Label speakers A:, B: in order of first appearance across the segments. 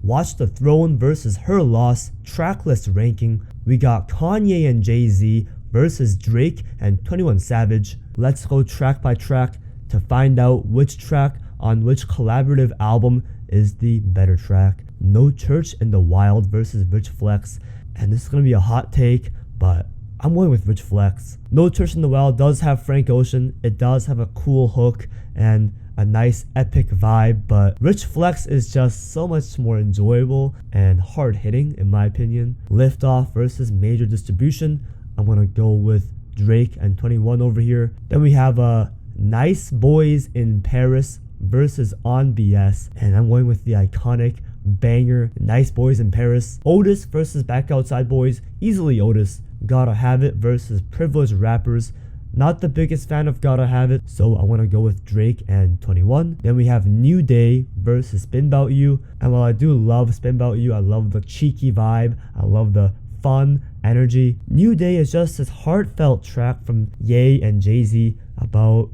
A: Watch the Throne versus Herloss track list ranking. We got Kanye and Jay-Z versus Drake and 21 Savage. Let's go track by track to find out which track on which collaborative album is the better track. No Church in the Wild versus Richflex, and this is gonna be a hot take, but I'm going with Richflex. No Church in the Wild does have Frank Ocean, it does have a cool hook and a nice epic vibe, but Richflex is just so much more enjoyable and hard hitting in my opinion. Liftoff versus Major Distribution, I'm gonna go with Drake and 21 over here. Then we have Nice Boys in Paris versus On BS, and I'm going with the iconic banger Nice Boys in Paris. Otis versus Back Outside Boys, easily Otis. Gotta Have It versus Privileged Rappers. Not the biggest fan of Gotta Have It, so I want to go with Drake and 21. Then we have New Day versus Spin 'Bout You, and while I do love Spin 'Bout You, I love the cheeky vibe, I love the fun energy. New Day is just this heartfelt track from Ye and Jay-Z about,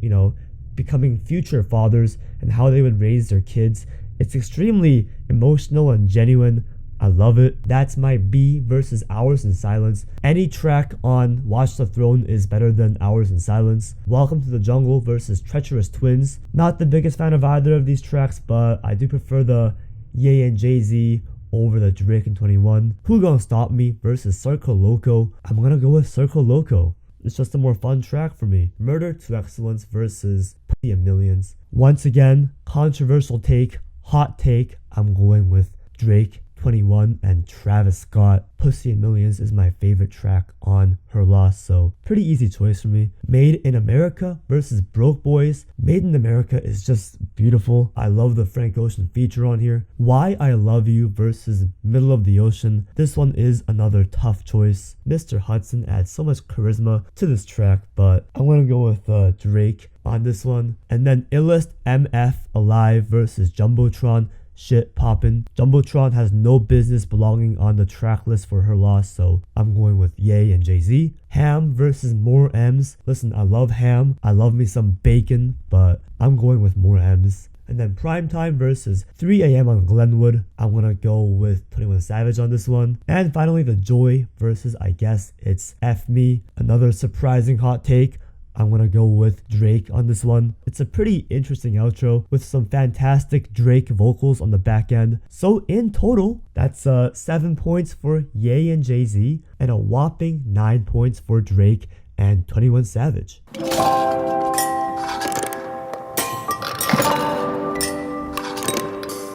A: becoming future fathers and how they would raise their kids. It's extremely emotional and genuine. I love it. That's my B versus Hours in Silence. Any track on Watch the Throne is better than Hours in Silence. Welcome to the Jungle versus Treacherous Twins. Not the biggest fan of either of these tracks, but I do prefer the Ye and Jay-Z over the Drake and 21. Who Gonna Stop Me versus Circle Loco. I'm gonna go with Circle Loco. It's just a more fun track for me. Murder to Excellence versus Pussy and Millions. Once again, controversial take, hot take. I'm going with Drake, 21, and Travis Scott. Pussy and Millions is my favorite track on Herloss, so pretty easy choice for me. Made in America versus Broke Boys. Made in America is just beautiful. I love the Frank Ocean feature on here. Why I Love You versus Middle of the Ocean. This one is another tough choice. Mr. Hudson adds so much charisma to this track, but I'm gonna go with Drake on this one. And then Illest MF Alive versus Jumbotron. Shit poppin'. Jumbotron has no business belonging on the track list for Herloss, so I'm going with Ye and Jay-Z. Ham versus More M's. Listen, I love ham. I love me some bacon, but I'm going with More M's. And then Primetime versus 3 AM on Glenwood. I'm gonna go with 21 Savage on this one. And finally, The Joy versus, I guess it's F Me. Another surprising hot take. I'm gonna go with Drake on this one. It's a pretty interesting outro with some fantastic Drake vocals on the back end. So in total, that's 7 points for Ye and Jay-Z and a whopping 9 points for Drake and 21 Savage.